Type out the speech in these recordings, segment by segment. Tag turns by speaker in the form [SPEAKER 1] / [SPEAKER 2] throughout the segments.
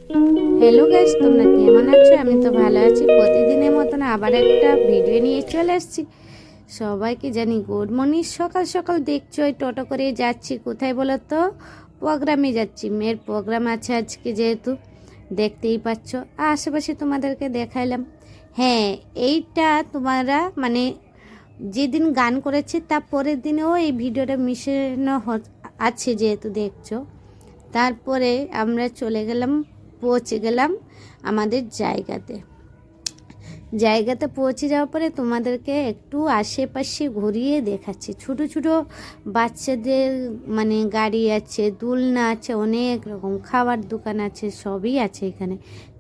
[SPEAKER 1] Hello guys, তোমরা কেমন আছো? আমি তো ভালো আছি। প্রতিদিনের মতন আবার একটা ভিডিও নিয়ে চলে আসছি। সবাইকে জানি গুড মর্নিং। সকাল সকাল দেখছো ওই টোটো করে যাচ্ছি কোথায় বলো তো? প্রোগ্রামে যাচ্ছি। মেয়ের প্রোগ্রাম আছে আজকে, যেহেতু দেখতেই পাচ্ছ। আশেপাশে তোমাদেরকে দেখাইলাম। হ্যাঁ, এইটা তোমরা মানে যেদিন গান করেছে তার পরের দিনেও এই ভিডিওটা মিশানো আছে, যেহেতু দেখছো। তারপরে আমরা পৌঁছে গেলাম আমাদের জায়গাতে পৌঁছে যাওয়ার পরে তোমাদেরকে একটু আশেপাশে ঘুরিয়ে দেখাচ্ছি। ছোট ছোট বাচ্চাদের মানে গাড়ি আছে, দোলনা আছে, অনেক রকম খাবার দোকান আছে, সবই আছে এখানে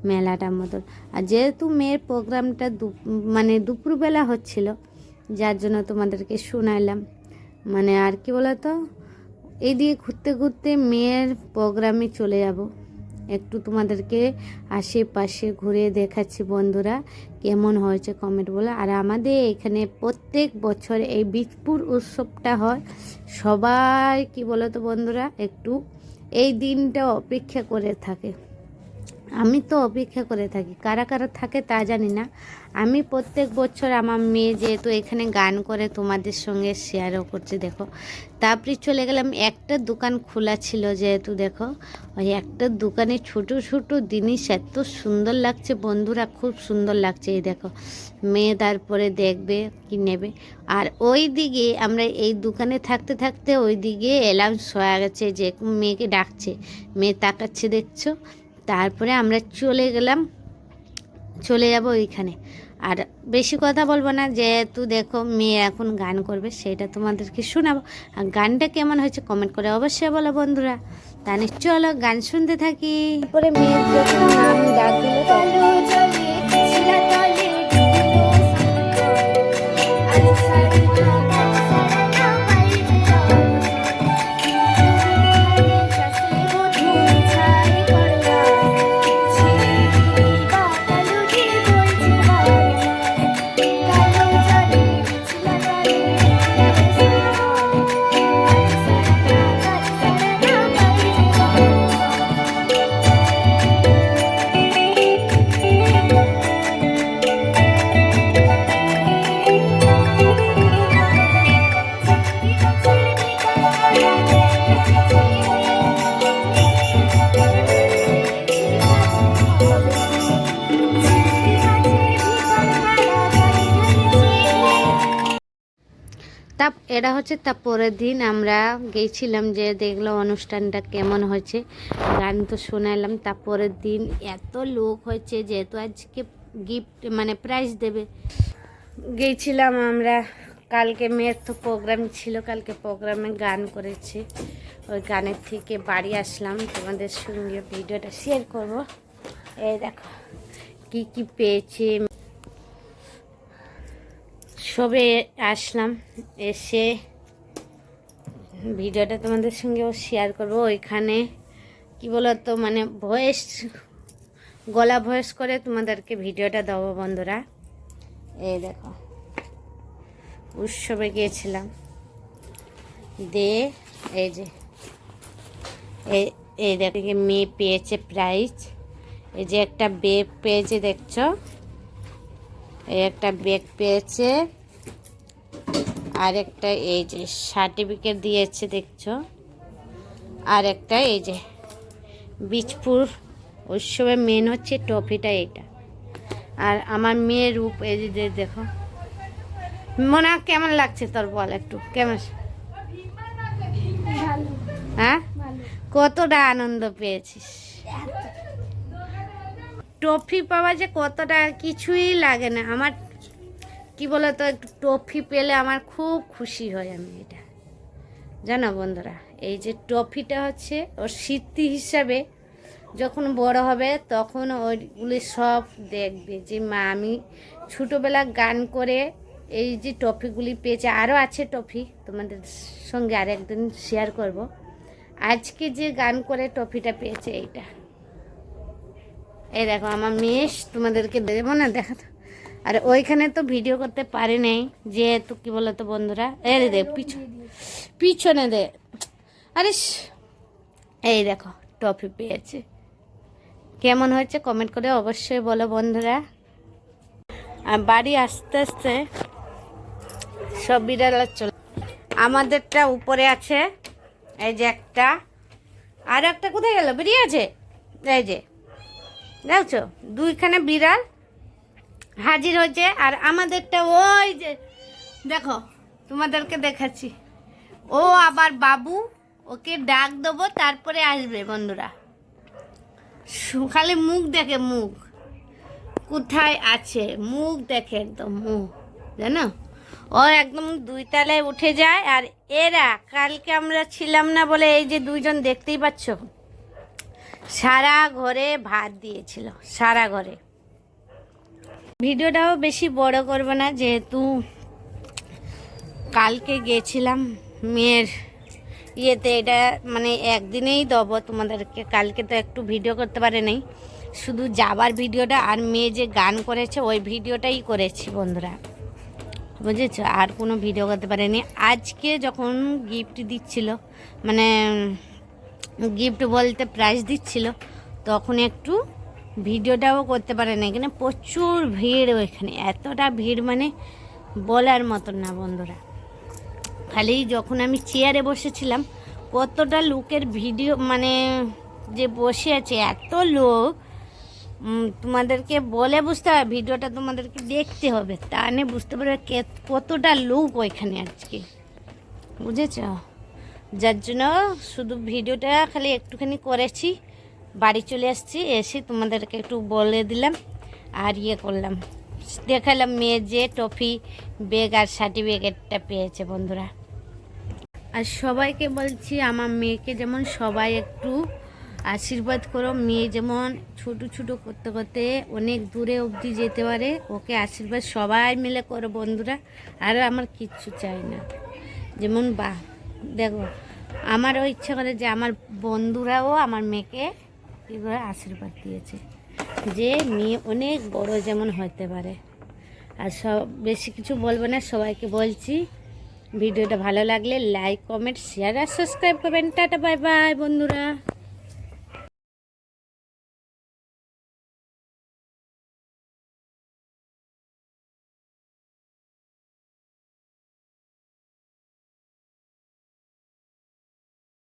[SPEAKER 1] মেলাটার মতন। আর যেহেতু মেয়ের প্রোগ্রামটা মানে দুপুরবেলা হচ্ছিল, যার জন্য তোমাদেরকে শোনাইলাম। মানে আর কি বলতো, এই দিয়ে ঘুরতে ঘুরতে মেয়ের প্রোগ্রামে চলে যাব। একটু তোমাদেরকে আশেপাশে ঘুরে দেখাচ্ছি বন্ধুরা, কেমন হয়েছে কমেন্ট বলো। আর আমাদের এখানে প্রত্যেক বছর এই বীজপুর উৎসবটা হয়। সবাই কি বলো তো বন্ধুরা, একটু এই দিনটা অপেক্ষা করে থাকে। আমি তো অপেক্ষা করে থাকি, কারা কারা থাকে তা জানি না। আমি প্রত্যেক বছর আমার মেয়ে যেহেতু এখানে গান করে তোমাদের সঙ্গে শেয়ারও করছে। দেখো, তারপরে চলে গেলাম, একটা দোকান খোলা ছিল যেহেতু। দেখো, ওই একটা দোকানে ছোট ছোট জিনিস এত সুন্দর লাগছে বন্ধুরা, খুব সুন্দর লাগছে। এই দেখো, মেয়ে তারপরে দেখবে কি নেবে। আর ওই দিকে আমরা এই দোকানে থাকতে থাকতে ওই দিকে অ্যালাউন্স হয়ে গেছে যে মেয়েকে ডাকছে। মেয়ে তাকাচ্ছে, দেখছো। তারপরে আমরা চলে যাব ওইখানে। আর বেশি কথা বলবো না, যেহেতু দেখো মেয়ে এখন গান করবে, সেটা তোমাদেরকে শোনাবো। আর গানটা কেমন হয়েছে কমেন্ট করে অবশ্যই বলো বন্ধুরা। তাহলে চলো গান শুনতে থাকি। তারপরে মেয়ের যখন নাম ডাক দিল এটা হচ্ছে তার পরের দিন আমরা গেছিলাম, যে দেখলো অনুষ্ঠানটা কেমন হয়েছে। গান তো শোনালাম। তার পরের দিন এত লোক হয়েছে, যেহেতু আজকে গিফট মানে প্রাইজ দেবে, গেছিলাম আমরা। কালকে মেয়ের তো প্রোগ্রাম ছিল, কালকে প্রোগ্রামে গান করেছে। ওই গানের থেকে বাড়ি আসলাম, তোমাদের সঙ্গে ভিডিওটা শেয়ার করব। এই দেখো কি কি পেয়েছি। সবে আসলাম, এসে ভিডিওটা তোমাদের সঙ্গেও শেয়ার করব। ওইখানে কি বলতো, মানে গলা ভয়েস করে তোমাদেরকে ভিডিওটা দেবো বন্ধুরা। এই দেখো, উৎসবে গিয়েছিলাম, এই যে এই দেখো মেয়ে পেয়েছে প্রাইজ। এই যে একটা ব্যাগ পেয়েছে, দেখছো, এই একটা ব্যাগ পেয়েছে। আর একটা এই যে সার্টিফিকেট দিয়েছে, দেখছো। আর একটা এই যে বীজপুর উৎসবে মেন হচ্ছে ট্রফিটা, এটা। আর আমার মেয়ের রূপ এই যে দেখো। মনে কেমন লাগছে তোর, বল একটু কেমন? হ্যাঁ, কতটা আনন্দ পেয়েছিস? ট্রফি পাওয়া যে কতটা, কিছুই লাগে না আমার। কি বলতো, একটু ট্রফি পেলে আমার খুব খুশি হয়। আমি এটা জানো বন্ধুরা, এই যে ট্রফিটা হচ্ছে ওর স্মৃতি হিসাবে, যখন বড় হবে তখন ওইগুলি সব দেখবে যে মা আমি ছোটোবেলা গান করে এই যে ট্রফিগুলি পেয়েছে। আরও আছে ট্রফি, তোমাদের সঙ্গে আর একদিন শেয়ার করব। আজকে যে গান করে ট্রফিটা পেয়েছে এইটা। এই দেখো আমার মেয়ে, তোমাদেরকে দেবো না দেখা। আর ওইখানে তো ভিডিও করতে পারি নাই, যেহেতু কি বলতো বন্ধুরা, এই দেখ পিছনে আরে এই দেখো ট্রফি পেয়েছে। কেমন হয়েছে কমেন্ট করে অবশ্যই বলো বন্ধুরা। আর বাড়ি আস্তে আস্তে সব বিড়াল চলে, আমাদেরটা উপরে আছে, এই যে একটা, আর একটা কোথায় গেল, বেরিয়ে আছে, এই যে দেখছো দুইখানে বিড়াল হাজির হয়েছে। আর আমাদেরটা ওই যে দেখো, তোমাদেরকে দেখাচ্ছি, ও আবার বাবু, ওকে ডাক দেবো তারপরে আসবে বন্ধুরা। খালি মুখ দেখে, মুখ কোথায় আছে, মুখ দেখে একদম, মুখ জানো, ও একদম 2 তলায় উঠে যায়। আর এরা কালকে আমরা ছিলাম না বলে এই যে দুইজন দেখতেই পাচ্ছ, সারা ঘরে ভাত দিয়েছিল, সারা ঘরে। ভিডিওটাও বেশি বড় করবো না, যেহেতু কালকে গেছিলাম মেয়ের ইয়েতে, এটা মানে একদিনেই দেবো তোমাদেরকে। কালকে তো একটু ভিডিও করতে পারে নাই, শুধু যাবার ভিডিওটা আর মেয়ে যে গান করেছে ওই ভিডিওটাই করেছি বন্ধুরা, বুঝেছো, আর কোনো ভিডিও করতে পারেনি। আজকে যখন গিফট দিচ্ছিল, মানে গিফট বলতে প্রাইজ দিচ্ছিল, তখন একটু ভিডিওটাও করতে পারে না। এখানে প্রচুর ভিড়, ওইখানে এতটা ভিড় মানে বলার মতন না বন্ধুরা। খালি যখন আমি চেয়ারে বসেছিলাম, কতটা লোকের ভিডিও, মানে যে বসে আছে এত লোক, তোমাদেরকে বলে বুঝতে হবে, ভিডিওটা তোমাদেরকে দেখতে হবে, তাহলে বুঝতে পারবে কতটা লোক ওইখানে আজকে, বুঝেছ। যার জন্য শুধু ভিডিওটা খালি একটুখানি করেছি, বাড়ি চলে আসছি, এসে তোমাদেরকে একটু বলে দিলাম আর ইয়ে করলাম, দেখালাম মেয়ে যে ট্রফি ব্যাগ আর সার্টিফিকেটটা পেয়েছে বন্ধুরা। আর সবাইকে বলছি আমার মেয়েকে যেমন সবাই একটু আশীর্বাদ করো, মেয়ে যেমন ছোটো ছোটো করতে করতে অনেক দূরে অবধি যেতে পারে, ওকে আশীর্বাদ সবাই মিলে করো বন্ধুরা। আর আমার কিচ্ছু চাই না, যেমন দেখো আমারও ইচ্ছা করে যে আমার বন্ধুরাও আমার মেয়েকে এবার আশীর্বাদ দিয়েছে, যে মেয়ে অনেক বড় যেমন হতে পারে। আর বেশি কিছু বলবো না, সবাইকে বলছি ভিডিওটা ভালো লাগলে লাইক, কমেন্ট, শেয়ার আর সাবস্ক্রাইব করবেন। টাটা, বাই বাই বন্ধুরা।